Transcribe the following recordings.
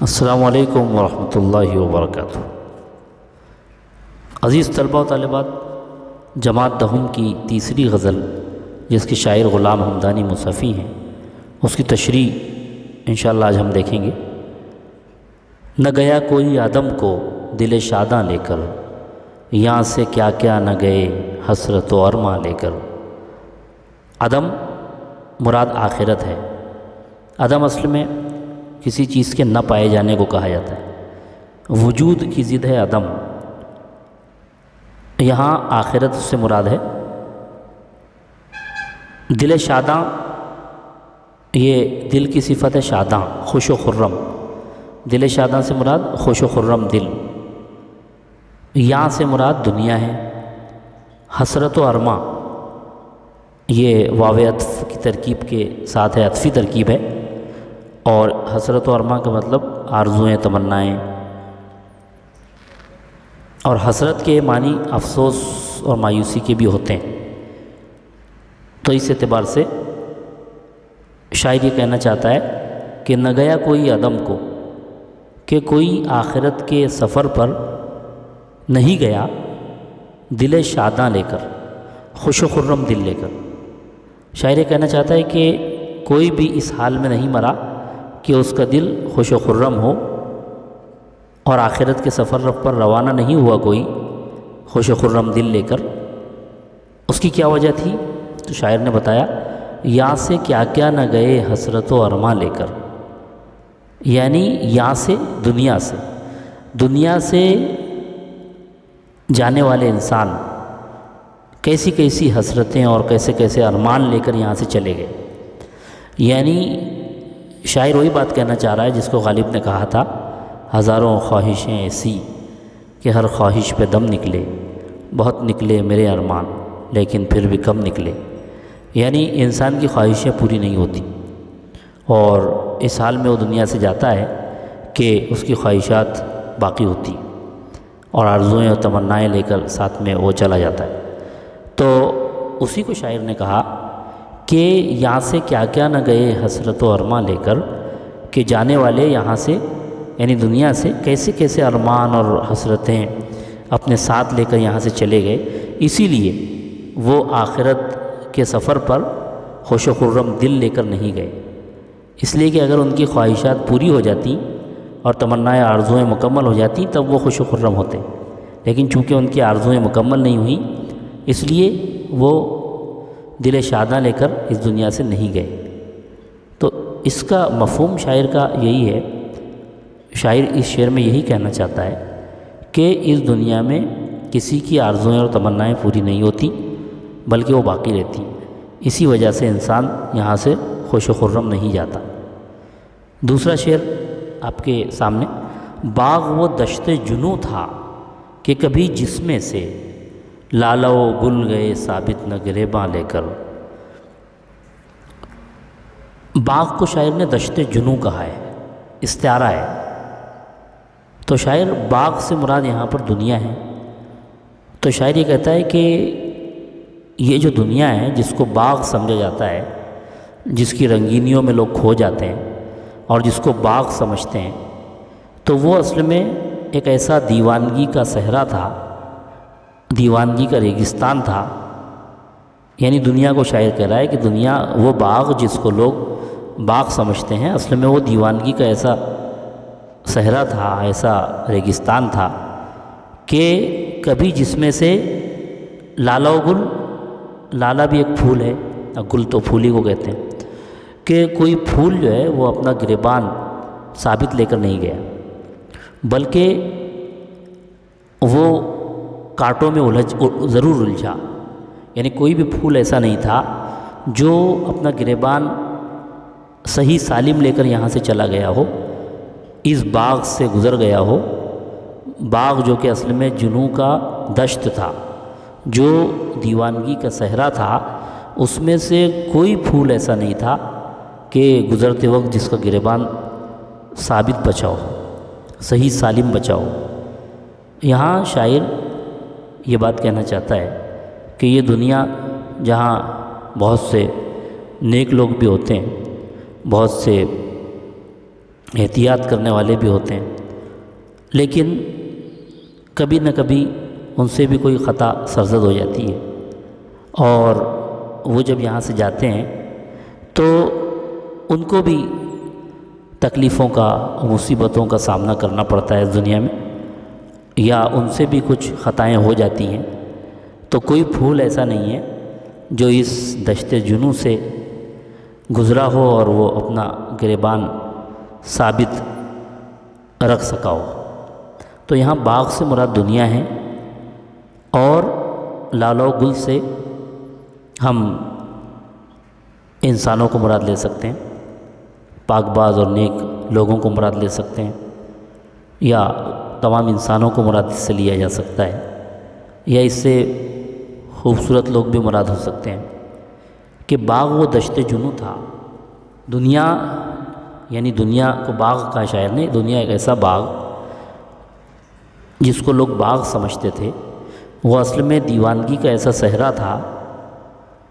السلام علیکم ورحمۃ اللہ وبرکاتہ۔ عزیز طلباء و طالبات، جماعت دہم کی تیسری غزل جس کے شاعر غلام حمدانی مصحفی ہیں، اس کی تشریح انشاءاللہ آج ہم دیکھیں گے۔ نہ گیا کوئی آدم کو دل شاداں لے کر، یہاں سے کیا کیا نہ گئے حسرت و ارماں لے کر۔ عدم مراد آخرت ہے۔ عدم اصل میں کسی چیز کے نہ پائے جانے کو کہا جاتا ہے۔ وجود کی ضد ہے عدم۔ یہاں آخرت سے مراد ہے۔ دل شاداں، یہ دل کی صفت ہے شاداں، خوش و خرم۔ دل شاداں سے مراد خوش و خرم دل۔ یہاں سے مراد دنیا ہے۔ حسرت و ارماں، یہ واو عطف کی ترکیب کے ساتھ ہے، عطفی ترکیب ہے، اور حسرت و ارماں کا مطلب آرزوئیں، تمنائیں۔ اور حسرت کے معنی افسوس اور مایوسی کے بھی ہوتے ہیں۔ تو اس اعتبار سے شاعر یہ کہنا چاہتا ہے کہ نہ گیا کوئی عدم کو، کہ کوئی آخرت کے سفر پر نہیں گیا دل شاداں لے کر، خوش و خرم دل لے کر۔ شاعر یہ کہنا چاہتا ہے کہ کوئی بھی اس حال میں نہیں مرا کہ اس کا دل خوش و خرم ہو، اور آخرت کے سفر پر روانہ نہیں ہوا کوئی خوش و خرم دل لے کر۔ اس کی کیا وجہ تھی؟ تو شاعر نے بتایا، یہاں سے کیا کیا نہ گئے حسرت و ارماں لے کر، یعنی یہاں سے دنیا سے جانے والے انسان کیسی کیسی حسرتیں اور کیسے کیسے ارمان لے کر یہاں سے چلے گئے۔ یعنی شاعر وہی بات کہنا چاہ رہا ہے جس کو غالب نے کہا تھا، ہزاروں خواہشیں ایسی کہ ہر خواہش پہ دم نکلے، بہت نکلے میرے ارمان لیکن پھر بھی کم نکلے۔ یعنی انسان کی خواہشیں پوری نہیں ہوتی، اور اس حال میں وہ دنیا سے جاتا ہے کہ اس کی خواہشات باقی ہوتی، اور آرزوئیں اور تمنائیں لے کر ساتھ میں وہ چلا جاتا ہے۔ تو اسی کو شاعر نے کہا کہ یہاں سے کیا کیا نہ گئے حسرت و ارماں لے کر، کہ جانے والے یہاں سے یعنی دنیا سے کیسے کیسے ارمان اور حسرتیں اپنے ساتھ لے کر یہاں سے چلے گئے۔ اسی لیے وہ آخرت کے سفر پر خوش و خرم دل لے کر نہیں گئے، اس لیے کہ اگر ان کی خواہشات پوری ہو جاتی اور تمنائیں آرزوئیں مکمل ہو جاتی تب وہ خوش و خرم ہوتے، لیکن چونکہ ان کی آرزوئیں مکمل نہیں ہوئیں اس لیے وہ دل شاداں لے کر اس دنیا سے نہیں گئے۔ تو اس کا مفہوم شاعر کا یہی ہے۔ شاعر اس شعر میں یہی کہنا چاہتا ہے کہ اس دنیا میں کسی کی آرزوئیں اور تمنائیں پوری نہیں ہوتی بلکہ وہ باقی رہتی، اسی وجہ سے انسان یہاں سے خوش و خرم نہیں جاتا۔ دوسرا شعر آپ کے سامنے، باغ وہ دشت جنوں تھا کہ کبھی جسمیں سے، لالہ و گل گئے ثابت نہ گریباں لے کر۔ باغ کو شاعر نے دشت جنوں کہا ہے، استعارہ ہے۔ تو شاعر باغ سے مراد یہاں پر دنیا ہے۔ تو شاعر یہ کہتا ہے کہ یہ جو دنیا ہے جس کو باغ سمجھا جاتا ہے، جس کی رنگینیوں میں لوگ کھو جاتے ہیں اور جس کو باغ سمجھتے ہیں، تو وہ اصل میں ایک ایسا دیوانگی کا صحرا تھا، دیوانگی کا ریگستان تھا۔ یعنی دنیا کو شاعر کہہ رہا ہے کہ دنیا وہ باغ جس کو لوگ باغ سمجھتے ہیں، اصل میں وہ دیوانگی کا ایسا صحرا تھا، ایسا ریگستان تھا کہ کبھی جس میں سے لالہ و گل، لالہ بھی ایک پھول ہے، گل تو پھول ہی کو کہتے ہیں، کہ کوئی پھول جو ہے وہ اپنا گریبان ثابت لے کر نہیں گیا بلکہ وہ کانٹوں میں ضرور الجھا۔ یعنی کوئی بھی پھول ایسا نہیں تھا جو اپنا گریبان صحیح سالم لے کر یہاں سے چلا گیا ہو، اس باغ سے گزر گیا ہو۔ باغ جو کہ اصل میں جنوں کا دشت تھا، جو دیوانگی کا صحرا تھا، اس میں سے کوئی پھول ایسا نہیں تھا کہ گزرتے وقت جس کا گریبان ثابت بچا ہو، صحیح سالم بچا ہو۔ یہاں شاعر یہ بات کہنا چاہتا ہے کہ یہ دنیا جہاں بہت سے نیک لوگ بھی ہوتے ہیں، بہت سے احتیاط کرنے والے بھی ہوتے ہیں، لیکن کبھی نہ کبھی ان سے بھی کوئی خطا سرزد ہو جاتی ہے، اور وہ جب یہاں سے جاتے ہیں تو ان کو بھی تکلیفوں کا، مصیبتوں کا سامنا کرنا پڑتا ہے اس دنیا میں، یا ان سے بھی کچھ خطائیں ہو جاتی ہیں۔ تو کوئی پھول ایسا نہیں ہے جو اس دشت جنوں سے گزرا ہو اور وہ اپنا گریبان ثابت رکھ سکا ہو۔ تو یہاں باغ سے مراد دنیا ہے، اور لالو گل سے ہم انسانوں کو مراد لے سکتے ہیں، پاک باز اور نیک لوگوں کو مراد لے سکتے ہیں، یا تمام انسانوں کو مراد سے لیا جا سکتا ہے، یا اس سے خوبصورت لوگ بھی مراد ہو سکتے ہیں کہ باغ وہ دشت جنوں تھا۔ دنیا یعنی دنیا کو باغ کا شاعر نے، دنیا ایک ایسا باغ جس کو لوگ باغ سمجھتے تھے، وہ اصل میں دیوانگی کا ایسا صحرا تھا،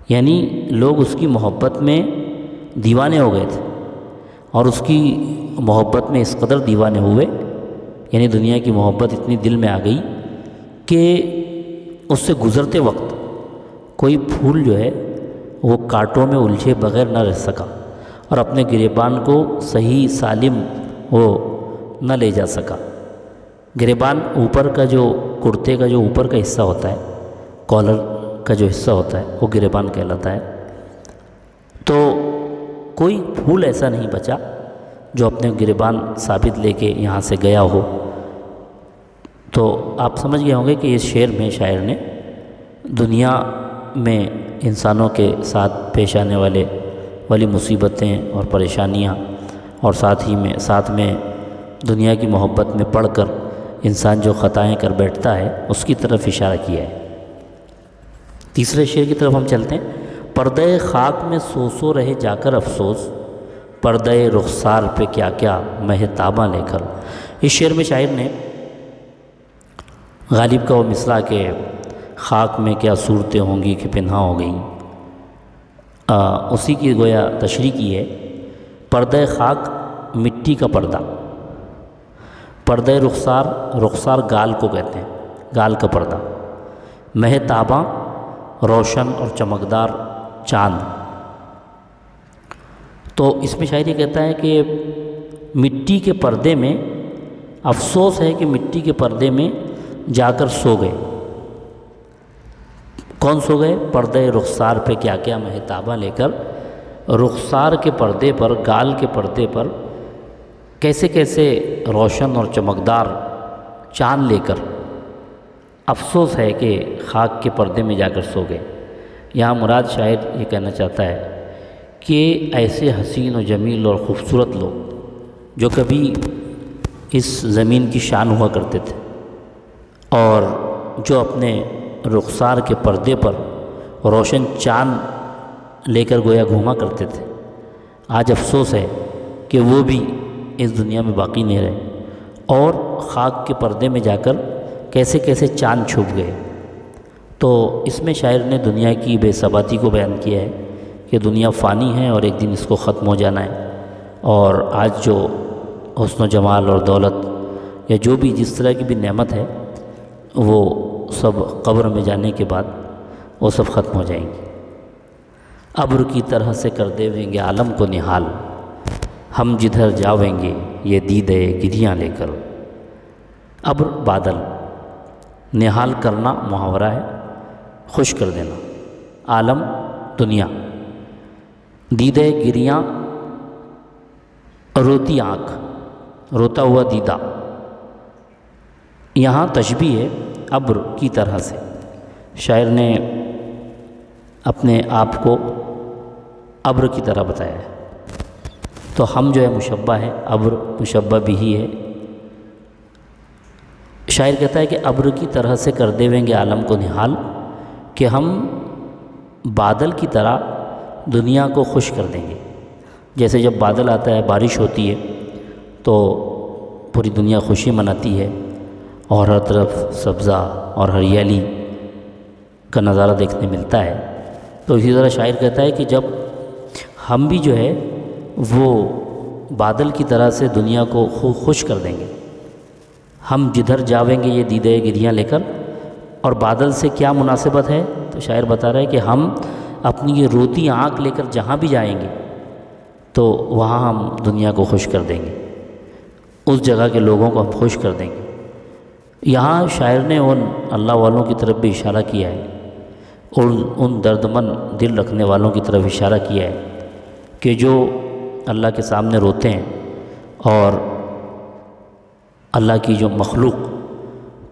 یعنی لوگ اس کی محبت میں دیوانے ہو گئے تھے، اور اس کی محبت میں اس قدر دیوانے ہوئے، یعنی دنیا کی محبت اتنی دل میں آ گئی کہ اس سے گزرتے وقت کوئی پھول جو ہے وہ کانٹوں میں الجھے بغیر نہ رہ سکا، اور اپنے گریبان کو صحیح سالم وہ نہ لے جا سکا۔ گریبان اوپر کا جو کرتے کا جو اوپر کا حصہ ہوتا ہے، کالر کا جو حصہ ہوتا ہے، وہ گریبان کہلاتا ہے۔ تو کوئی پھول ایسا نہیں بچا جو اپنے گریبان ثابت لے کے یہاں سے گیا ہو۔ تو آپ سمجھ گئے ہوں گے کہ اس شعر میں شاعر نے دنیا میں انسانوں کے ساتھ پیش آنے والی مصیبتیں اور پریشانیاں، اور ساتھ میں دنیا کی محبت میں پڑھ کر انسان جو خطائیں کر بیٹھتا ہے اس کی طرف اشارہ کیا ہے۔ تیسرے شعر کی طرف ہم چلتے ہیں۔ پردہ خاک میں سو سو رہے جا کر افسوس، پردہ رخسار پہ کیا کیا مہتاباں لے کر۔ اس شعر میں شاعر نے غالب کا وہ مصرع کہ خاک میں کیا صورتیں ہوں گی کہ پنہاں ہو گئیں، اسی کی گویا تشریح کی ہے۔ پردہ خاک مٹی کا پردہ، پردہ رخسار گال کو کہتے ہیں، گال کا پردہ، مہتاباں روشن اور چمکدار چاند۔ تو اس میں شاعر یہ کہتا ہے کہ مٹی کے پردے میں افسوس ہے کہ مٹی کے پردے میں جا کر سو گئے۔ کون سو گئے؟ پردہ رخسار پہ کیا کیا مہتاباں لے کر، رخسار کے پردے پر، گال کے پردے پر کیسے کیسے روشن اور چمکدار چاند لے کر افسوس ہے کہ خاک کے پردے میں جا کر سو گئے۔ یہاں مراد شاعر یہ کہنا چاہتا ہے کہ ایسے حسین و جمیل اور خوبصورت لوگ جو کبھی اس زمین کی شان ہوا کرتے تھے، اور جو اپنے رخسار کے پردے پر روشن چاند لے کر گویا گھوما کرتے تھے، آج افسوس ہے کہ وہ بھی اس دنیا میں باقی نہیں رہے، اور خاک کے پردے میں جا کر کیسے کیسے چاند چھپ گئے۔ تو اس میں شاعر نے دنیا کی بے ثباتی کو بیان کیا ہے کہ دنیا فانی ہے اور ایک دن اس کو ختم ہو جانا ہے، اور آج جو حسن و جمال اور دولت یا جو بھی جس طرح کی بھی نعمت ہے وہ سب قبر میں جانے کے بعد وہ سب ختم ہو جائیں گی۔ ابر کی طرح سے کر دیویں گے عالم کو نہال، ہم جدھر جاویں گے یہ دیدے گریاں لے کر۔ ابر بادل، نہال کرنا محاورہ ہے، خوش کر دینا، عالم دنیا، دیدے گریاں روتی آنکھ، روتا ہوا دیدہ۔ یہاں تشبیہ ہے ابر کی طرح سے، شاعر نے اپنے آپ کو ابر کی طرح بتایا ہے۔ تو ہم جو ہے مشبہ ہے، ابر مشبہ بھی ہی ہے۔ شاعر کہتا ہے کہ ابر کی طرح سے کر دیویں گے عالم کو نہال، کہ ہم بادل کی طرح دنیا کو خوش کر دیں گے۔ جیسے جب بادل آتا ہے، بارش ہوتی ہے تو پوری دنیا خوشی مناتی ہے، اور ہر طرف سبزہ اور ہریالی کا نظارہ دیکھنے ملتا ہے۔ تو اسی طرح شاعر کہتا ہے کہ جب ہم بھی جو ہے وہ بادل کی طرح سے دنیا کو خوش کر دیں گے۔ ہم جدھر جاویں گے یہ دیدے گریاں لے کر، اور بادل سے کیا مناسبت ہے؟ تو شاعر بتا رہا ہے کہ ہم اپنی یہ روتی آنکھ لے کر جہاں بھی جائیں گے تو وہاں ہم دنیا کو خوش کر دیں گے، اس جگہ کے لوگوں کو ہم خوش کر دیں گے۔ یہاں شاعر نے ان اللہ والوں کی طرف بھی اشارہ کیا ہے، ان دردمند دل رکھنے والوں کی طرف اشارہ کیا ہے کہ جو اللہ کے سامنے روتے ہیں اور اللہ کی جو مخلوق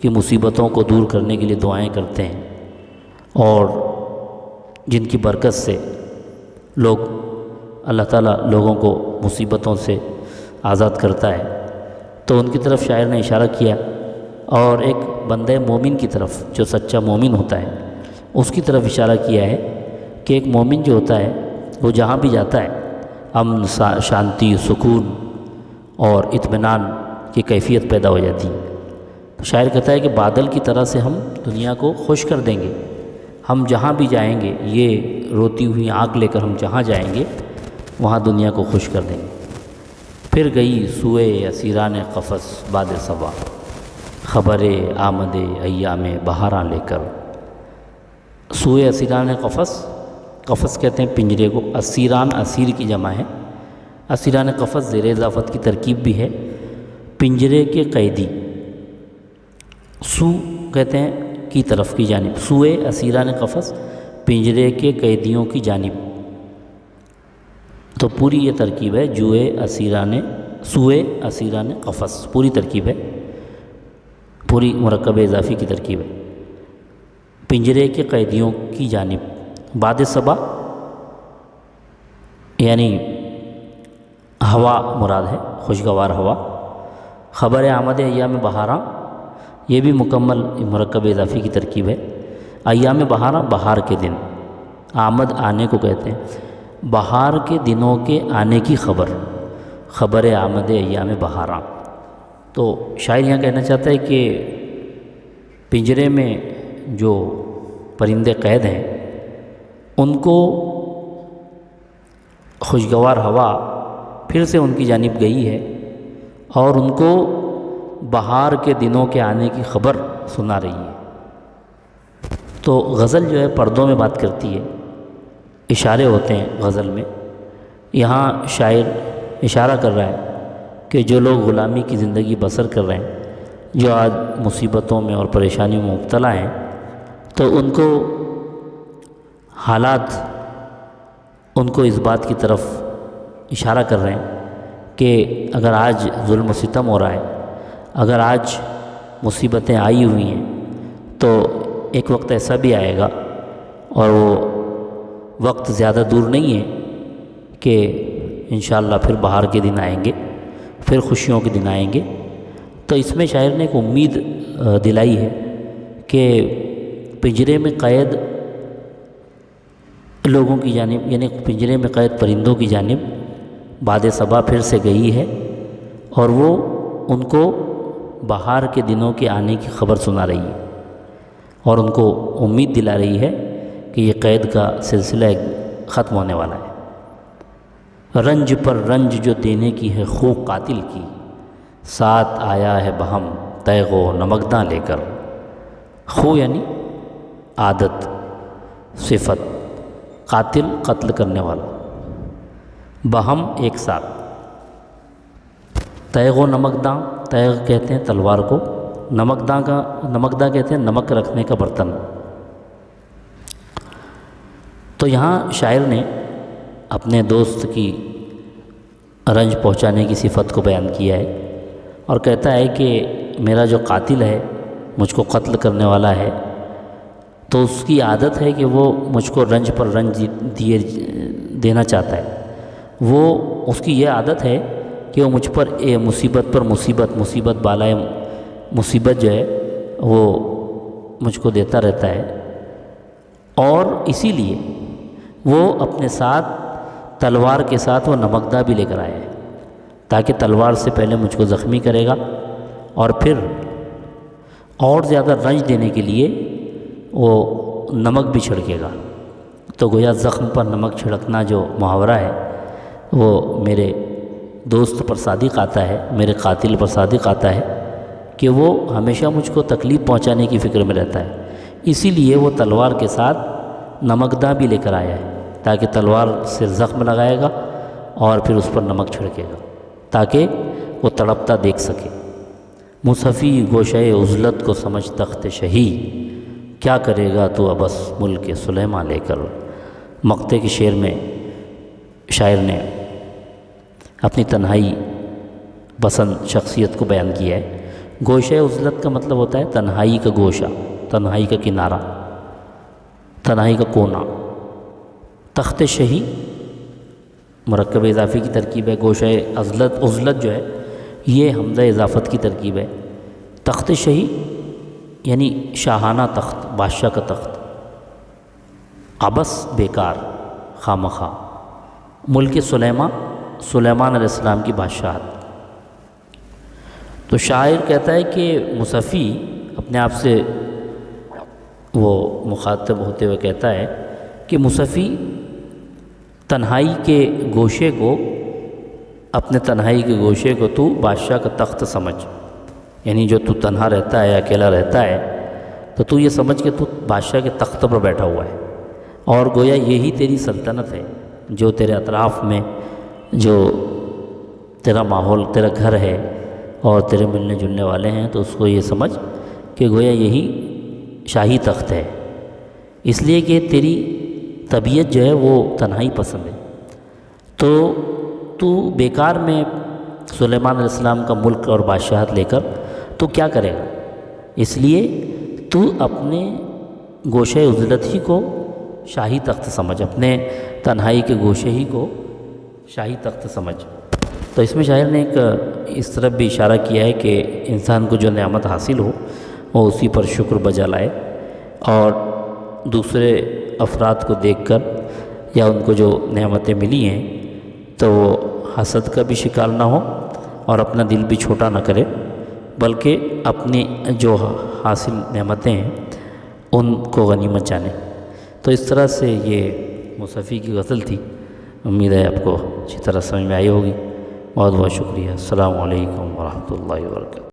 کی مصیبتوں کو دور کرنے کے لیے دعائیں کرتے ہیں، اور جن کی برکت سے لوگ اللہ تعالیٰ لوگوں کو مصیبتوں سے آزاد کرتا ہے، تو ان کی طرف شاعر نے اشارہ کیا، اور ایک بندہ مومن کی طرف جو سچا مومن ہوتا ہے اس کی طرف اشارہ کیا ہے کہ ایک مومن جو ہوتا ہے وہ جہاں بھی جاتا ہے امن، شانتی، سکون اور اطمینان کی کیفیت پیدا ہو جاتی ہے۔ تو شاعر کہتا ہے کہ بادل کی طرح سے ہم دنیا کو خوش کر دیں گے، ہم جہاں بھی جائیں گے، یہ روتی ہوئی آنکھ لے کر ہم جہاں جائیں گے وہاں دنیا کو خوش کر دیں گے۔ پھر گئی سوئے اسیران قفس باد صبا، خبر آمد ایام بہاراں لے کر۔ سوئے اسیران قفس، قفس کہتے ہیں پنجرے کو، اسیران اسیر کی جمع ہے، اسیران قفس زیر اضافت کی ترکیب بھی ہے، پنجرے کے قیدی۔ سو کہتے ہیں کی طرف کی جانب، سوئے اسیران قفس پنجرے کے قیدیوں کی جانب، تو پوری یہ ترکیب ہے سوئے اسیران قفس، پوری ترکیب ہے، پوری مرکب اضافی کی ترکیب ہے، پنجرے کے قیدیوں کی جانب۔ باد صبا یعنی ہوا مراد ہے، خوشگوار ہوا۔ خبر آمد ایام بہاراں، یہ بھی مکمل مرکب اضافی کی ترکیب ہے۔ ایام بہاراں بہار کے دن، آمد آنے کو کہتے ہیں، بہار کے دنوں کے آنے کی خبر، خبر آمد ایام بہاراں۔ تو شاعر یہاں کہنا چاہتا ہے کہ پنجرے میں جو پرندے قید ہیں ان کو خوشگوار ہوا پھر سے ان کی جانب گئی ہے اور ان کو بہار کے دنوں کے آنے کی خبر سنا رہی ہے۔ تو غزل جو ہے پردوں میں بات کرتی ہے، اشارے ہوتے ہیں غزل میں۔ یہاں شاعر اشارہ کر رہا ہے کہ جو لوگ غلامی کی زندگی بسر کر رہے ہیں، جو آج مصیبتوں میں اور پریشانیوں میں مبتلا ہیں، تو ان کو حالات ان کو اس بات کی طرف اشارہ کر رہے ہیں کہ اگر آج ظلم و ستم ہو رہا ہے، اگر آج مصیبتیں آئی ہوئی ہیں، تو ایک وقت ایسا بھی آئے گا، اور وہ وقت زیادہ دور نہیں ہے کہ انشاءاللہ پھر بہار کے دن آئیں گے، پھر خوشیوں کے دن آئیں گے۔ تو اس میں شاعر نے ایک امید دلائی ہے کہ پنجرے میں قید لوگوں کی جانب، یعنی پنجرے میں قید پرندوں کی جانب باد صبا پھر سے گئی ہے، اور وہ ان کو بہار کے دنوں کے آنے کی خبر سنا رہی ہے، اور ان کو امید دلا رہی ہے کہ یہ قید کا سلسلہ ختم ہونے والا ہے۔ رنج پر رنج جو دینے کی ہے خو قاتل کی، ساتھ آیا ہے بہم تیغ و نمکداں لے کر۔ خو یعنی عادت، صفت، قاتل قتل کرنے والا، بہم ایک ساتھ، تیغ و نمکداں، تیغ کہتے ہیں تلوار کو، نمکداں کہتے ہیں نمک رکھنے کا برتن۔ تو یہاں شاعر نے اپنے دوست کی رنج پہنچانے کی صفت کو بیان کیا ہے، اور کہتا ہے کہ میرا جو قاتل ہے، مجھ کو قتل کرنے والا ہے، تو اس کی عادت ہے کہ وہ مجھ کو رنج پر رنج دینا چاہتا ہے۔ وہ اس کی یہ عادت ہے کہ وہ مجھ پر مصیبت پر مصیبت بالائے مصیبت جو ہے وہ مجھ کو دیتا رہتا ہے، اور اسی لیے وہ اپنے ساتھ تلوار کے ساتھ وہ نمکداں بھی لے کر آیا ہے، تاکہ تلوار سے پہلے مجھ کو زخمی کرے گا، اور پھر اور زیادہ رنج دینے کے لیے وہ نمک بھی چھڑکے گا۔ تو گویا زخم پر نمک چھڑکنا جو محاورہ ہے وہ میرے دوست پر صادق آتا ہے، میرے قاتل پر صادق آتا ہے کہ وہ ہمیشہ مجھ کو تکلیف پہنچانے کی فکر میں رہتا ہے، اسی لیے وہ تلوار کے ساتھ نمکداں بھی لے کر آیا ہے تاکہ تلوار سے زخم لگائے گا اور پھر اس پر نمک چھڑکے گا تاکہ وہ تڑپتا دیکھ سکے۔ مصحفی گوشہ عزلت کو سمجھ تخت شہی، کیا کرے گا تو ابس ملک سلیماں لے کر۔ مقطع کے شعر میں شاعر نے اپنی تنہائی پسند شخصیت کو بیان کیا ہے۔ گوشہ عزلت کا مطلب ہوتا ہے تنہائی کا گوشہ، تنہائی کا کنارہ، تنہائی کا کونا۔ تخت شہی مرکب اضافی کی ترکیب ہے، گوشہ عزلت جو ہے یہ حمزہ اضافت کی ترکیب ہے۔ تخت شہی یعنی شاہانہ تخت، بادشاہ کا تخت، عبث بیکار، خامخواہ۔ ملک سلیمان علیہ السلام کی بادشاہت۔ تو شاعر کہتا ہے کہ مصحفی اپنے آپ سے وہ مخاطب ہوتے ہوئے کہتا ہے کہ مصحفی تنہائی کے گوشے کو، اپنے تنہائی کے گوشے کو تو بادشاہ کا تخت سمجھ، یعنی جو تو تنہا رہتا ہے، اکیلا رہتا ہے، تو یہ سمجھ کہ تو بادشاہ کے تخت پر بیٹھا ہوا ہے، اور گویا یہی تیری سلطنت ہے، جو تیرے اطراف میں جو تیرا ماحول، تیرا گھر ہے اور تیرے ملنے جلنے والے ہیں، تو اس کو یہ سمجھ کہ گویا یہی شاہی تخت ہے، اس لیے کہ تیری طبیعت جو ہے وہ تنہائی پسند ہے۔ تو بیکار میں سلیمان علیہ السلام کا ملک اور بادشاہت لے کر تو کیا کرے گا، اس لیے تو اپنے گوشہ عزلت ہی کو شاہی تخت سمجھ، اپنے تنہائی کے گوشے ہی کو شاہی تخت سمجھ۔ تو اس میں شاعر نے ایک اس طرف بھی اشارہ کیا ہے کہ انسان کو جو نعمت حاصل ہو وہ اسی پر شکر بجا لائے، اور دوسرے افراد کو دیکھ کر یا ان کو جو نعمتیں ملی ہیں تو وہ حسد کا بھی شکار نہ ہو اور اپنا دل بھی چھوٹا نہ کرے، بلکہ اپنی جو حاصل نعمتیں ہیں ان کو غنیمت جانے۔ تو اس طرح سے یہ مصحفی کی غزل تھی، امید ہے آپ کو اچھی طرح سمجھ میں آئی ہوگی۔ بہت بہت شکریہ۔ السلام علیکم ورحمۃ اللہ وبرکاتہ۔